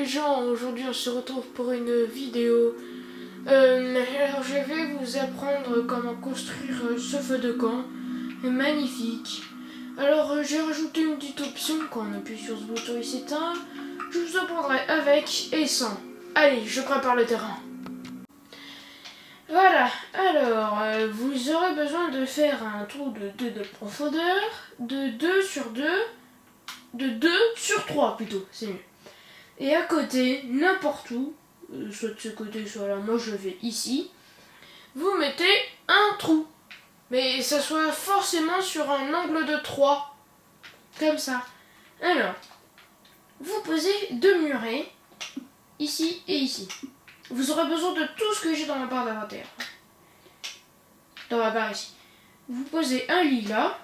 les gens, aujourd'hui on se retrouve pour une vidéo. Alors je vais vous apprendre comment construire ce feu de camp. Magnifique. Alors j'ai rajouté une petite option, quand on appuie sur ce bouton il s'éteint. Je vous apprendrai avec et sans. Allez, je prépare le terrain. Voilà, alors vous aurez besoin de faire un trou de 2 de profondeur, de 2 sur 2, de 2 sur 3 plutôt, c'est mieux. Et à côté, n'importe où, soit de ce côté, soit là, moi je vais ici, vous mettez un trou. Mais ça soit forcément sur un angle de 3, comme ça. Alors, vous posez 2 murets, ici et ici. Vous aurez besoin de tout ce que j'ai dans ma barre d'inventaire. Dans ma barre ici. Vous posez un lit là,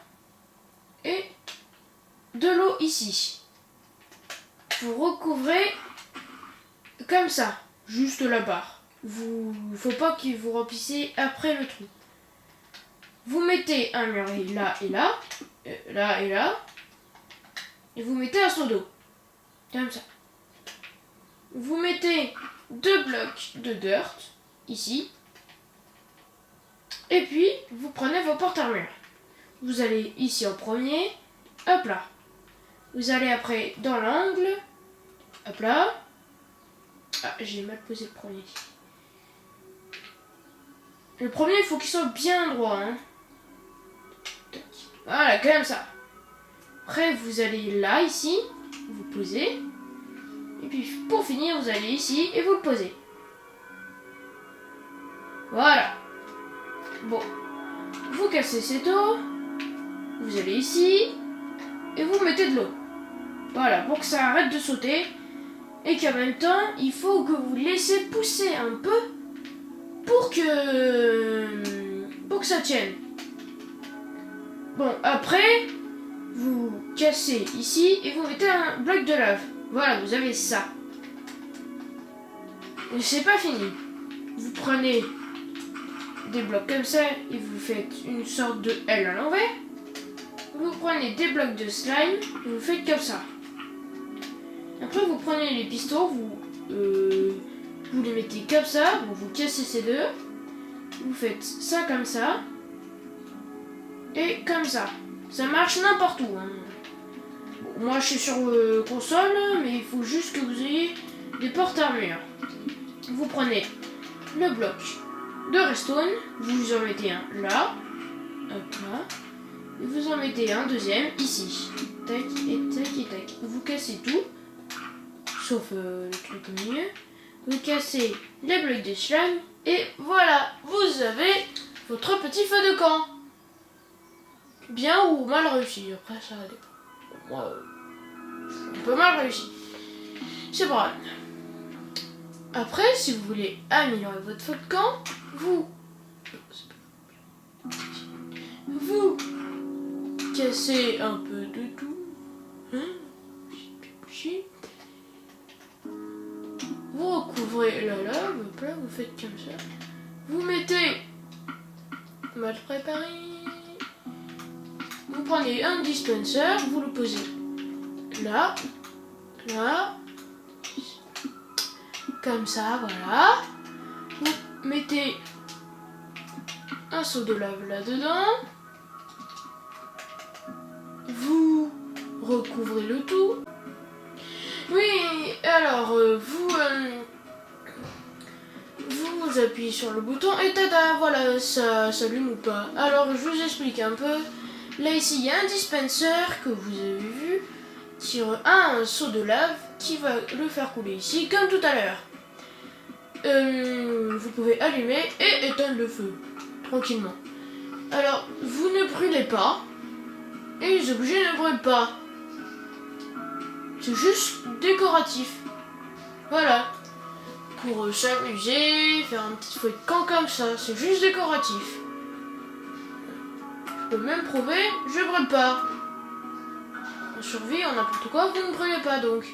et de l'eau ici. Vous recouvrez comme ça, juste la barre. Faut pas que vous remplissiez après le trou. Vous mettez un muret là et là, là et là, et vous mettez un seau d'eau, comme ça. Vous mettez 2 blocs de dirt, ici, et puis vous prenez vos porte-armures. Vous allez ici en premier, hop là. Vous allez après dans l'angle, hop là. Ah, j'ai mal posé le premier. Le premier, il faut qu'il soit bien droit, hein. Voilà, comme ça. Après, vous allez là, ici, vous posez. Et puis, pour finir, vous allez ici et vous le posez. Voilà. Bon. Vous cassez cette eau. Vous allez ici. Et vous mettez de l'eau. Voilà, pour que ça arrête de sauter. Et qu'en même temps, il faut que vous laissez pousser un peu pour que ça tienne. Bon, après, vous cassez ici et vous mettez un bloc de lave. Voilà, vous avez ça. Et c'est pas fini. Vous prenez des blocs comme ça et vous faites une sorte de L à l'envers. Vous prenez des blocs de slime et vous faites comme ça. Après, vous prenez les pistons, vous les mettez comme ça, vous cassez ces deux. Vous faites ça comme ça. Et comme ça. Ça marche n'importe où. Hein. Bon, moi, je suis sur console, mais il faut juste que vous ayez des porte-armures. Vous prenez le bloc de redstone, vous en mettez un là, hop là, et vous en mettez un deuxième ici. Tac et tac et tac. Vous cassez tout. Sauf le truc au milieu. Vous cassez les blocs de slime et voilà, vous avez votre petit feu de camp. Bien ou mal réussi, après ça dépend. Moi, un peu mal réussi. C'est pas grave. Après, si vous voulez améliorer votre feu de camp, vous cassez un peu de tout. Vous recouvrez la lave, hop là, vous faites comme ça. Vous mettez mal préparé. Vous prenez un dispenser, vous le posez là, là, comme ça, voilà. Vous mettez un seau de lave là-dedans. Vous recouvrez le tout. Oui, alors vous appuyez sur le bouton et tada, voilà, ça s'allume ou pas. Alors je vous explique un peu. Là ici il y a un dispenser que vous avez vu sur un seau de lave qui va le faire couler ici comme tout à l'heure. Vous pouvez allumer et éteindre le feu tranquillement. Alors vous ne brûlez pas et les objets ne brûlent pas. C'est juste décoratif. Voilà. Pour s'amuser, faire un petit feu de camp comme ça. C'est juste décoratif. Je peux même prouver, je brûle pas. En survie, en n'importe quoi, vous ne brûlez pas donc.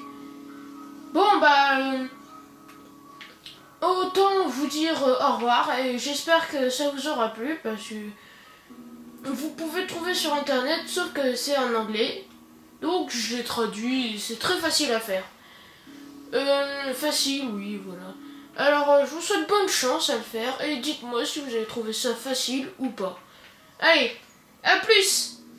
Bon bah... autant vous dire au revoir et j'espère que ça vous aura plu parce que vous pouvez trouver sur internet sauf que c'est en anglais. Donc je l'ai traduit, c'est très facile à faire. Facile, oui, voilà. Alors, je vous souhaite bonne chance à le faire et dites-moi si vous avez trouvé ça facile ou pas. Allez, à plus!